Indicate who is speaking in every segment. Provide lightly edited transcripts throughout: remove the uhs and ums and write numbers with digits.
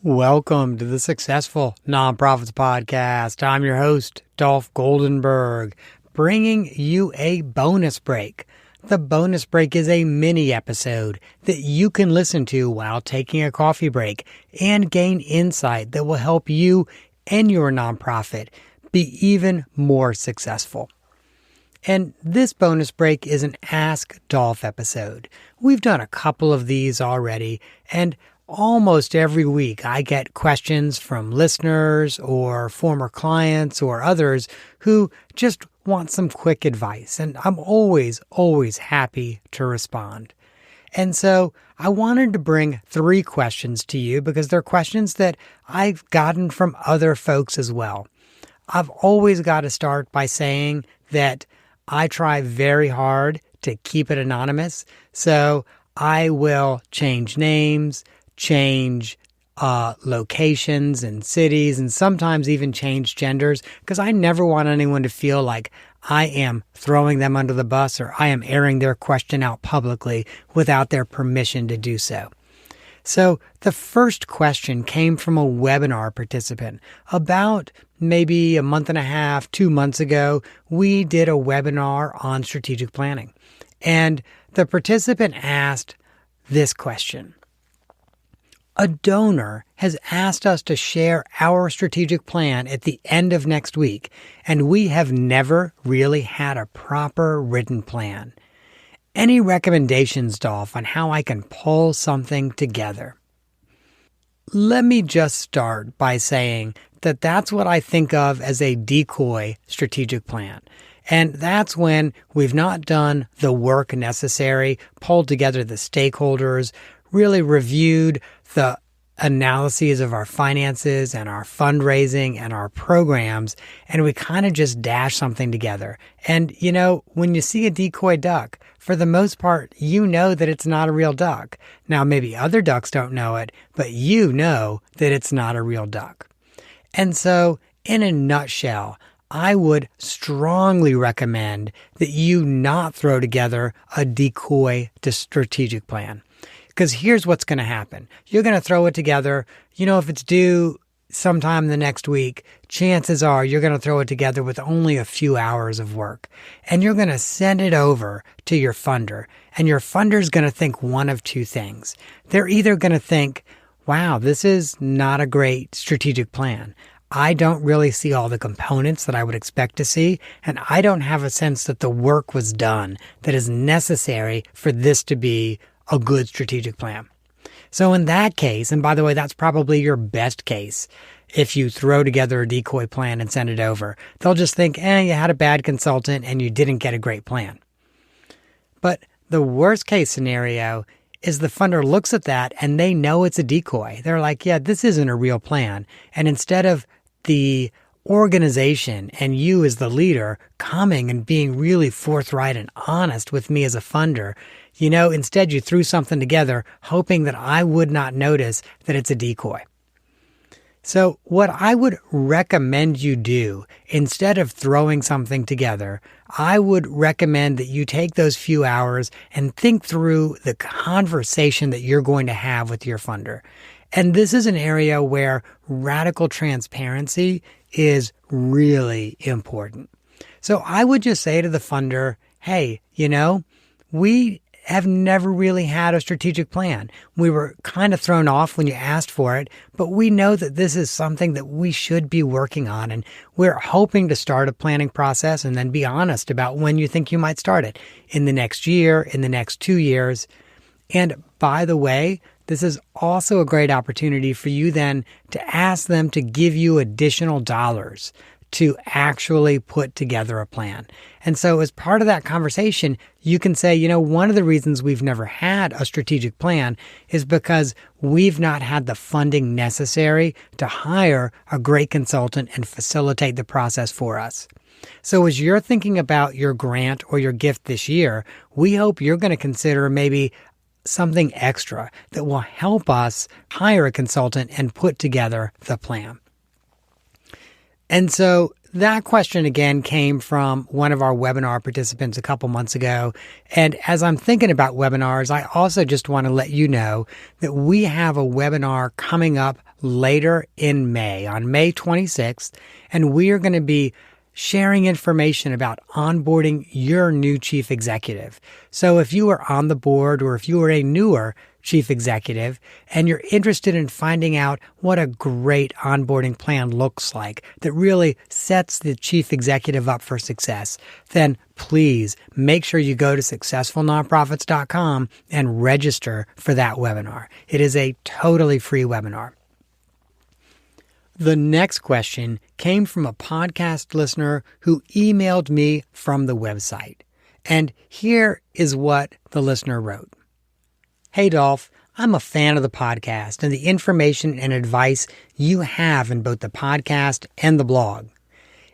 Speaker 1: Welcome to the Successful Nonprofits Podcast. I'm your host, Dolph Goldenberg, bringing you a bonus break. The bonus break is a mini episode that you can listen to while taking a coffee break and gain insight that will help you and your nonprofit be even more successful. And this bonus break is an Ask Dolph episode. We've done a couple of these already, and almost every week I get questions from listeners or former clients or others who just want some quick advice. And I'm always happy to respond. And so I wanted to bring 3 questions to you because they're questions that I've gotten from other folks as well. I've always got to start by saying that I try very hard to keep it anonymous. So I will change names, change locations and cities, and sometimes even change genders, because I never want anyone to feel like I am throwing them under the bus or I am airing their question out publicly without their permission to do so. So the first question came from a webinar participant. About maybe a month and a half, 2 months ago, we did a webinar on strategic planning. And the participant asked this question. A donor has asked us to share our strategic plan at the end of next week, and we have never really had a proper written plan. Any recommendations, Dolph, on how I can pull something together? Let me just start by saying that that's what I think of as a decoy strategic plan. And that's when we've not done the work necessary, pulled together the stakeholders, really reviewed the analyses of our finances and our fundraising and our programs, and we kind of just dash something together. And, when you see a decoy duck, for the most part, you know that it's not a real duck. Now, maybe other ducks don't know it, but you know that it's not a real duck. And so, in a nutshell, I would strongly recommend that you not throw together a decoy strategic plan. Because here's what's going to happen. You're going to throw it together. If it's due sometime the next week, chances are you're going to throw it together with only a few hours of work. And you're going to send it over to your funder. And your funder's going to think one of 2 things. They're either going to think, wow, this is not a great strategic plan. I don't really see all the components that I would expect to see, and I don't have a sense that the work was done that is necessary for this to be a good strategic plan. So in that case, and by the way, that's probably your best case, if you throw together a decoy plan and send it over, they'll just think, you had a bad consultant and you didn't get a great plan. But the worst case scenario is the funder looks at that and they know it's a decoy. They're like, yeah, this isn't a real plan. And instead of the organization and you as the leader coming and being really forthright and honest with me as a funder, instead you threw something together hoping that I would not notice that it's a decoy. So what I would recommend you do, instead of throwing something together, I would recommend that you take those few hours and think through the conversation that you're going to have with your funder. And this is an area where radical transparency is really important. So I would just say to the funder, hey, we have never really had a strategic plan. We were kind of thrown off when you asked for it, but we know that this is something that we should be working on. And we're hoping to start a planning process and then be honest about when you think you might start it in the next year, in the next 2 years. And by the way, this is also a great opportunity for you then to ask them to give you additional dollars to actually put together a plan. And so as part of that conversation, you can say, one of the reasons we've never had a strategic plan is because we've not had the funding necessary to hire a great consultant and facilitate the process for us. So as you're thinking about your grant or your gift this year, we hope you're going to consider maybe something extra that will help us hire a consultant and put together the plan. And so that question again came from one of our webinar participants a couple months ago. And as I'm thinking about webinars, I also just want to let you know that we have a webinar coming up later in May, on May 26th, and we are going to be sharing information about onboarding your new chief executive. So if you are on the board or if you are a newer chief executive and you're interested in finding out what a great onboarding plan looks like that really sets the chief executive up for success, then please make sure you go to successfulnonprofits.com and register for that webinar. It is a totally free webinar. The next question came from a podcast listener who emailed me from the website. And here is what the listener wrote. Hey, Dolph, I'm a fan of the podcast and the information and advice you have in both the podcast and the blog.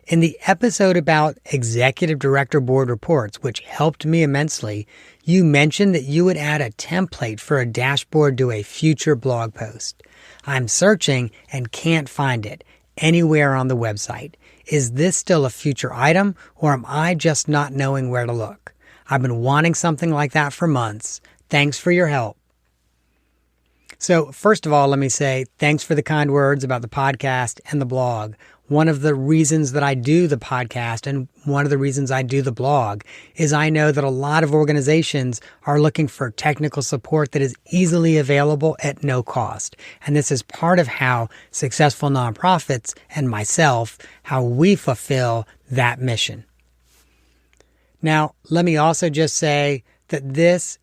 Speaker 1: In the episode about Executive Director Board Reports, which helped me immensely, you mentioned that you would add a template for a dashboard to a future blog post. I'm searching and can't find it anywhere on the website. Is this still a future item, or am I just not knowing where to look? I've been wanting something like that for months. Thanks for your help. So first of all, let me say thanks for the kind words about the podcast and the blog. One of the reasons that I do the podcast and one of the reasons I do the blog is I know that a lot of organizations are looking for technical support that is easily available at no cost. And this is part of how Successful Nonprofits and myself, how we fulfill that mission. Now, let me also just say that this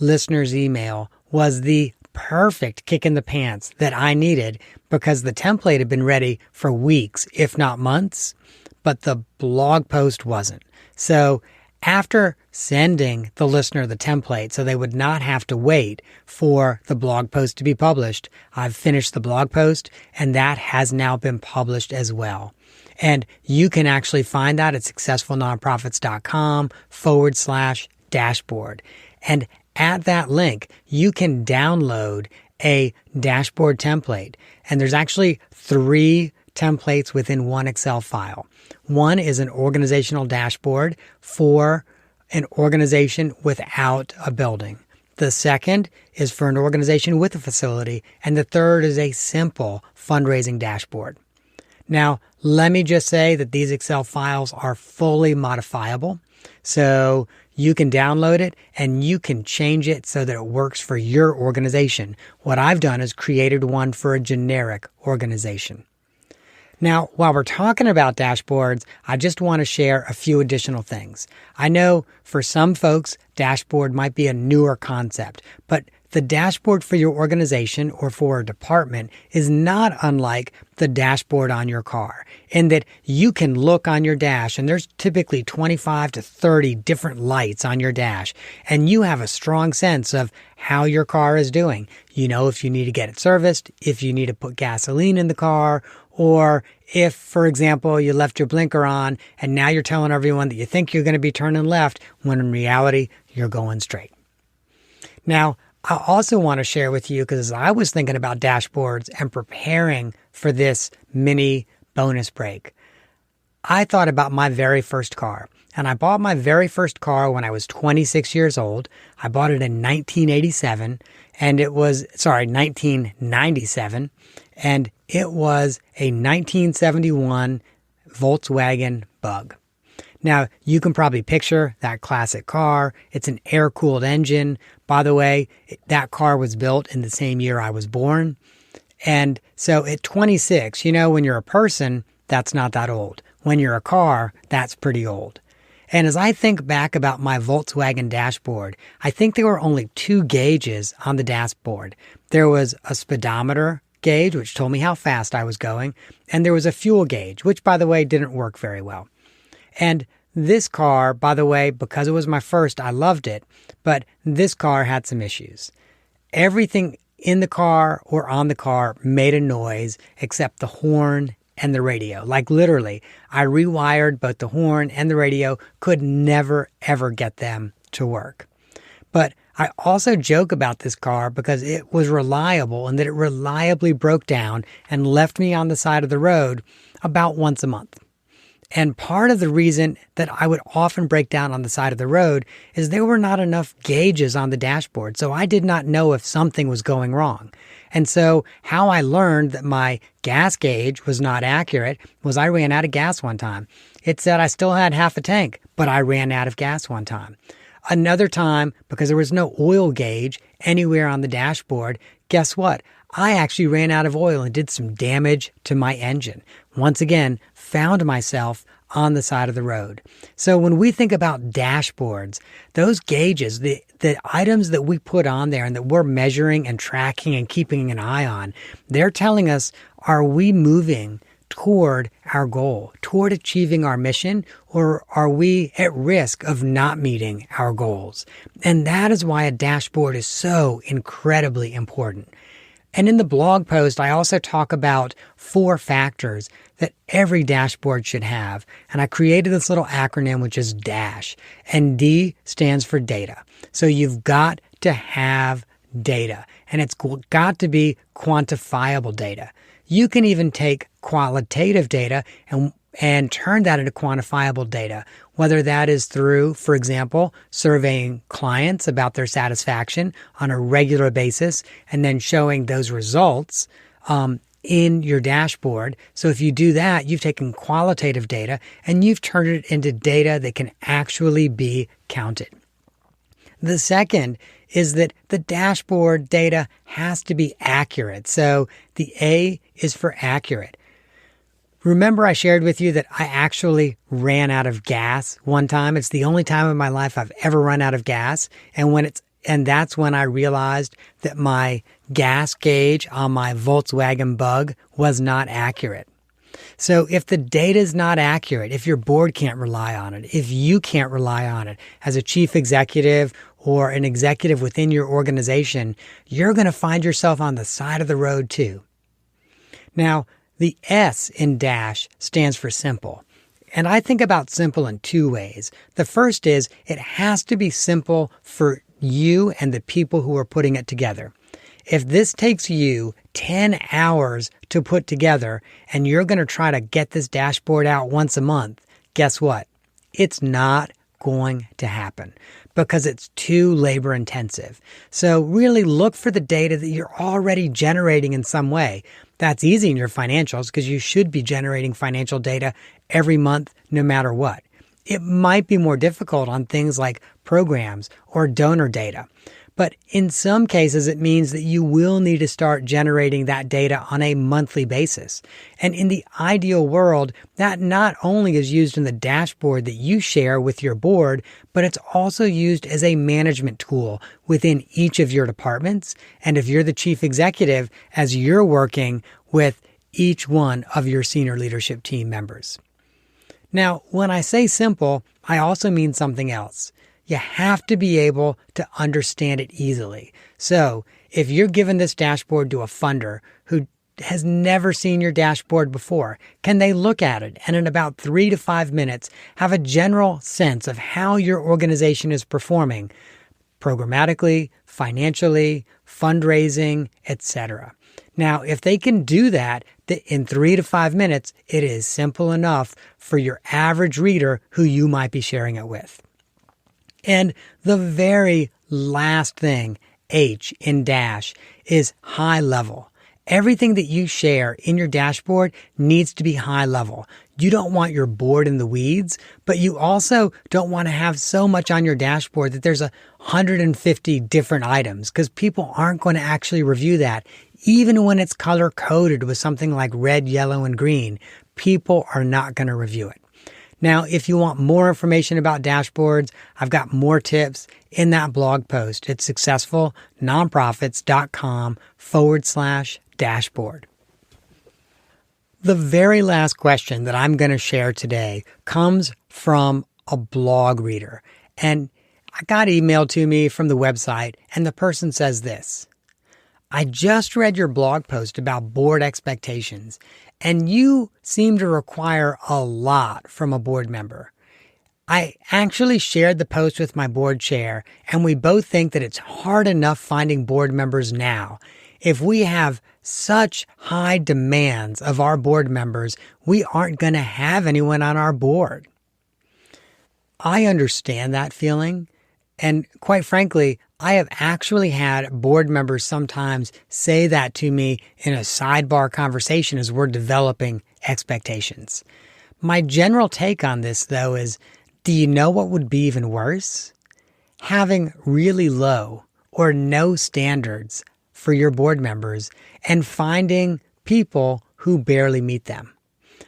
Speaker 1: listener's email was the perfect kick in the pants that I needed because the template had been ready for weeks, if not months, but the blog post wasn't. So after sending the listener the template so they would not have to wait for the blog post to be published, I've finished the blog post and that has now been published as well. And you can actually find that at successfulnonprofits.com/dashboard. And at that link, you can download a dashboard template. And there's actually 3 templates within one Excel file. One is an organizational dashboard for an organization without a building. The second is for an organization with a facility. And the third is a simple fundraising dashboard. Now, let me just say that these Excel files are fully modifiable. So you can download it and you can change it so that it works for your organization. What I've done is created one for a generic organization. Now, while we're talking about dashboards, I just want to share a few additional things. I know for some folks, dashboard might be a newer concept, but the dashboard for your organization or for a department is not unlike the dashboard on your car in that you can look on your dash and there's typically 25 to 30 different lights on your dash and you have a strong sense of how your car is doing. You know if you need to get it serviced, if you need to put gasoline in the car, or if, for example, you left your blinker on and now you're telling everyone that you think you're going to be turning left when in reality you're going straight. Now, I also want to share with you, because as I was thinking about dashboards and preparing for this mini bonus break, I thought about my very first car. And I bought my very first car when I was 26 years old. I bought it in 1997, and it was, 1997, and it was a 1971 Volkswagen Bug. Now, you can probably picture that classic car. It's an air-cooled engine. By the way, that car was built in the same year I was born. And so at 26, when you're a person, that's not that old. When you're a car, that's pretty old. And as I think back about my Volkswagen dashboard, I think there were only 2 gauges on the dashboard. There was a speedometer gauge, which told me how fast I was going, and there was a fuel gauge, which, by the way, didn't work very well. And this car, by the way, because it was my first, I loved it, but this car had some issues. Everything in the car or on the car made a noise except the horn and the radio. Like literally, I rewired both the horn and the radio, could never, ever get them to work. But I also joke about this car because it was reliable and that it reliably broke down and left me on the side of the road about once a month. And part of the reason that I would often break down on the side of the road is there were not enough gauges on the dashboard. So I did not know if something was going wrong. And so how I learned that my gas gauge was not accurate was I ran out of gas one time. It said I still had half a tank, but I ran out of gas one time. Another time, because there was no oil gauge anywhere on the dashboard, guess what? I actually ran out of oil and did some damage to my engine. Once again, found myself on the side of the road. So when we think about dashboards, those gauges, the items that we put on there and that we're measuring and tracking and keeping an eye on, they're telling us, are we moving toward our goal, toward achieving our mission, or are we at risk of not meeting our goals? And that is why a dashboard is so incredibly important. And in the blog post, I also talk about 4 factors that every dashboard should have. And I created this little acronym, which is DASH. And D stands for data. So you've got to have data. And it's got to be quantifiable data. You can even take qualitative data and turn that into quantifiable data, whether that is through, for example, surveying clients about their satisfaction on a regular basis and then showing those results in your dashboard. So if you do that, you've taken qualitative data and you've turned it into data that can actually be counted. The second is that the dashboard data has to be accurate. So the A is for accurate. Remember I shared with you that I actually ran out of gas one time. It's the only time in my life I've ever run out of gas. And that's when I realized that my gas gauge on my Volkswagen Bug was not accurate. So if the data is not accurate, if your board can't rely on it, if you can't rely on it as a chief executive or an executive within your organization, you're going to find yourself on the side of the road too. Now, the S in DASH stands for simple. And I think about simple in 2 ways. The first is it has to be simple for you and the people who are putting it together. If this takes you 10 hours to put together and you're going to try to get this dashboard out once a month, guess what? It's not going to happen because it's too labor intensive. So really look for the data that you're already generating in some way. That's easy in your financials because you should be generating financial data every month no matter what. It might be more difficult on things like programs or donor data. But in some cases, it means that you will need to start generating that data on a monthly basis. And in the ideal world, that not only is used in the dashboard that you share with your board, but it's also used as a management tool within each of your departments. And if you're the chief executive, as you're working with each one of your senior leadership team members. Now, when I say simple, I also mean something else. You have to be able to understand it easily. So if you're giving this dashboard to a funder who has never seen your dashboard before, can they look at it and in about 3 to 5 minutes have a general sense of how your organization is performing programmatically, financially, fundraising, etc. Now, if they can do that in 3 to 5 minutes, it is simple enough for your average reader who you might be sharing it with. And the very last thing, H in DASH, is high level. Everything that you share in your dashboard needs to be high level. You don't want your board in the weeds, but you also don't want to have so much on your dashboard that there's 150 different items because people aren't going to actually review that. Even when it's color coded with something like red, yellow, and green, people are not going to review it. Now, if you want more information about dashboards, I've got more tips in that blog post at successfulnonprofits.com/dashboard. The very last question that I'm going to share today comes from a blog reader. And I got emailed to me from the website, and the person says this: I just read your blog post about board expectations, and you seem to require a lot from a board member. I actually shared the post with my board chair, and we both think that it's hard enough finding board members now. If we have such high demands of our board members, we aren't going to have anyone on our board. I understand that feeling. And quite frankly, I have actually had board members sometimes say that to me in a sidebar conversation as we're developing expectations. My general take on this, though, is, do you know what would be even worse? Having really low or no standards for your board members and finding people who barely meet them.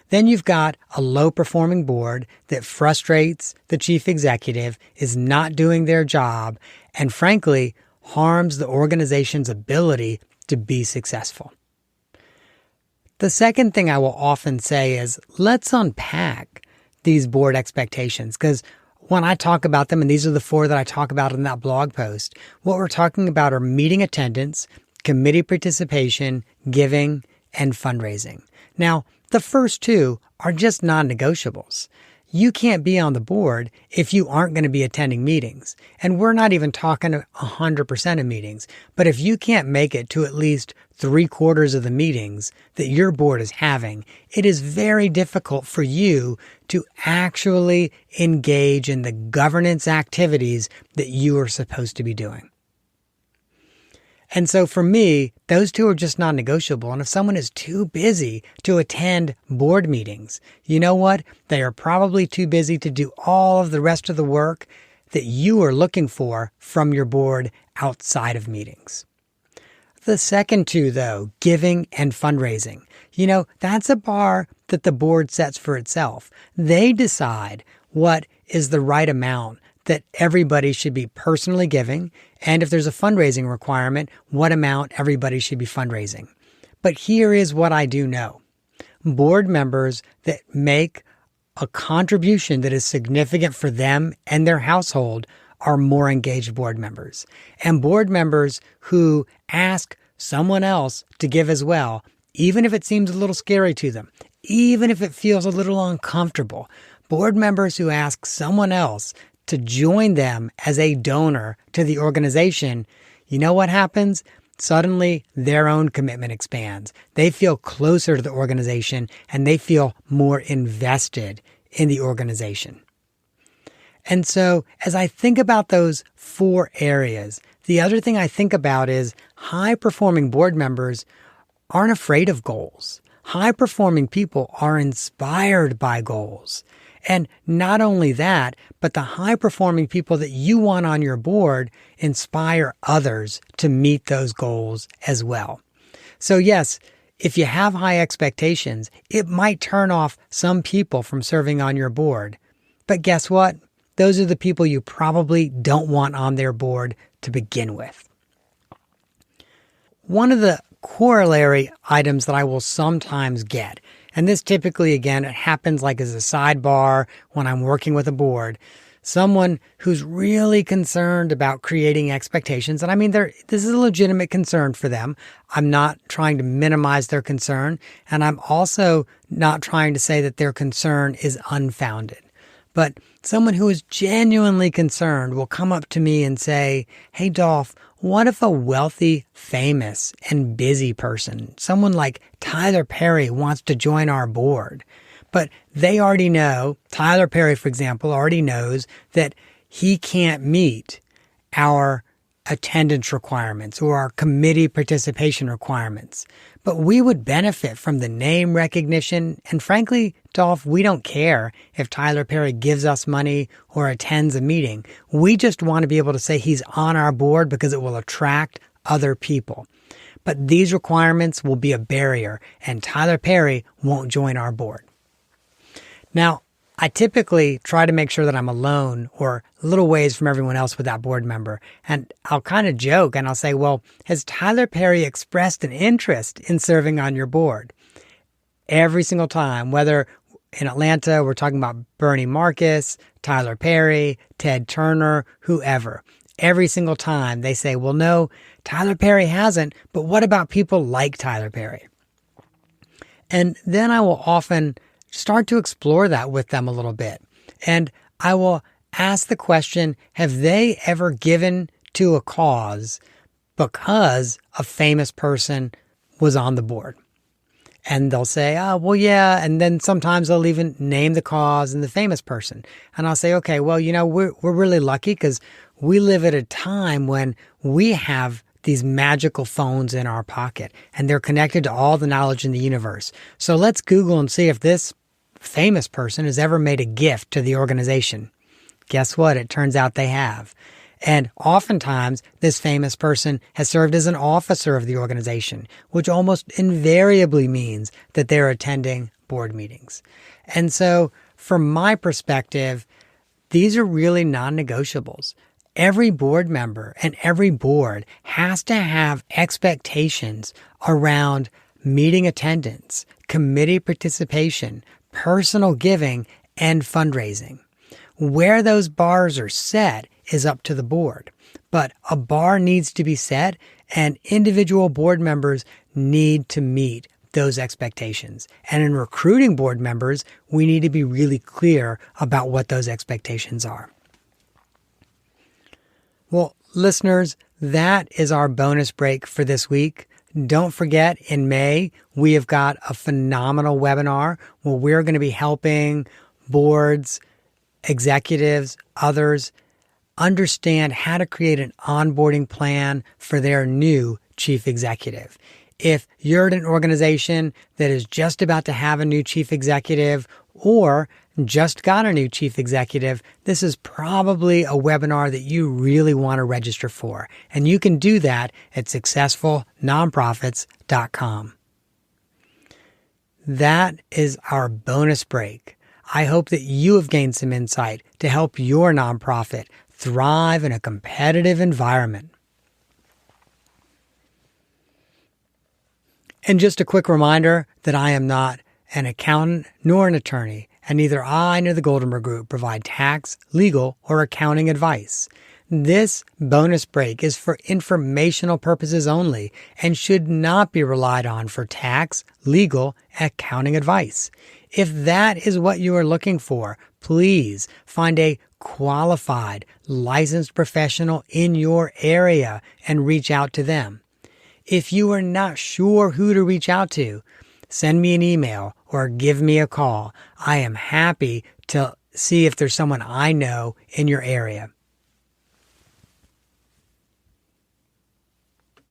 Speaker 1: Then you've got a low-performing board that frustrates the chief executive, is not doing their job, and frankly, harms the organization's ability to be successful. The second thing I will often say is, let's unpack these board expectations, because when I talk about them, and these are the 4 that I talk about in that blog post, what we're talking about are meeting attendance, committee participation, giving, and fundraising. Now, the first 2 are just non-negotiables. You can't be on the board if you aren't going to be attending meetings. And we're not even talking 100% of meetings. But if you can't make it to at least 3/4 of the meetings that your board is having, it is very difficult for you to actually engage in the governance activities that you are supposed to be doing. And so for me, those 2 are just non-negotiable. And if someone is too busy to attend board meetings, you know what? They are probably too busy to do all of the rest of the work that you are looking for from your board outside of meetings. The second 2, though, giving and fundraising, that's a bar that the board sets for itself. They decide what is the right amount that everybody should be personally giving, and if there's a fundraising requirement, what amount everybody should be fundraising. But here is what I do know. Board members that make a contribution that is significant for them and their household are more engaged board members. And board members who ask someone else to give as well, even if it seems a little scary to them, even if it feels a little uncomfortable, board members who ask someone else to join them as a donor to the organization, you know what happens? Suddenly, their own commitment expands. They feel closer to the organization and they feel more invested in the organization. And so, as I think about those 4 areas, the other thing I think about is high-performing board members aren't afraid of goals. High-performing people are inspired by goals. And not only that, but the high-performing people that you want on your board inspire others to meet those goals as well. So yes, if you have high expectations, it might turn off some people from serving on your board. But guess what? Those are the people you probably don't want on their board to begin with. One of the corollary items that I will sometimes get, and this typically, again, it happens like as a sidebar when I'm working with a board, someone who's really concerned about creating expectations. And I mean, this is a legitimate concern for them. I'm not trying to minimize their concern. And I'm also not trying to say that their concern is unfounded. But someone who is genuinely concerned will come up to me and say, "Hey, Dolph, what if a wealthy, famous, and busy person, someone like Tyler Perry, wants to join our board?" But they already know, Tyler Perry, for example, already knows that he can't meet our attendance requirements or our committee participation requirements. But we would benefit from the name recognition. And frankly, Dolph, we don't care if Tyler Perry gives us money or attends a meeting. We just want to be able to say he's on our board because it will attract other people. But these requirements will be a barrier, and Tyler Perry won't join our board. Now, I typically try to make sure that I'm alone or a little ways from everyone else with that board member. And I'll kind of joke and I'll say, well, has Tyler Perry expressed an interest in serving on your board? Every single time, whether in Atlanta, we're talking about Bernie Marcus, Tyler Perry, Ted Turner, whoever. Every single time they say, well, no, Tyler Perry hasn't, but what about people like Tyler Perry? And then I will often start to explore that with them a little bit. And I will ask the question, have they ever given to a cause because a famous person was on the board. And they'll say, oh, well, yeah. And then sometimes they'll even name the cause and the famous person. And I'll say, okay, well, we're really lucky because we live at a time when we have these magical phones in our pocket and they're connected to all the knowledge in the universe. So let's Google and see if this famous person has ever made a gift to the organization. Guess what? It turns out they have. And oftentimes, this famous person has served as an officer of the organization, which almost invariably means that they're attending board meetings. And so, from my perspective, these are really non-negotiables. Every board member and every board has to have expectations around meeting attendance, committee participation, personal giving, and fundraising. Where those bars are set is up to the board, but a bar needs to be set and individual board members need to meet those expectations. And in recruiting board members, we need to be really clear about what those expectations are. Well, listeners, that is our bonus break for this week. Don't forget, in May, we have got a phenomenal webinar where we're going to be helping boards, executives, others understand how to create an onboarding plan for their new chief executive. If you're at an organization that is just about to have a new chief executive or just got a new chief executive, this is probably a webinar that you really want to register for. And you can do that at successfulnonprofits.com. That is our bonus break. I hope that you have gained some insight to help your nonprofit thrive in a competitive environment. And just a quick reminder that I am not an accountant nor an attorney, and neither I nor the Goldenberg Group provide tax, legal, or accounting advice. This bonus break is for informational purposes only and should not be relied on for tax, legal, and accounting advice. If that is what you are looking for, please find a qualified, licensed professional in your area and reach out to them. If you are not sure who to reach out to, send me an email or give me a call. I am happy to see if there's someone I know in your area.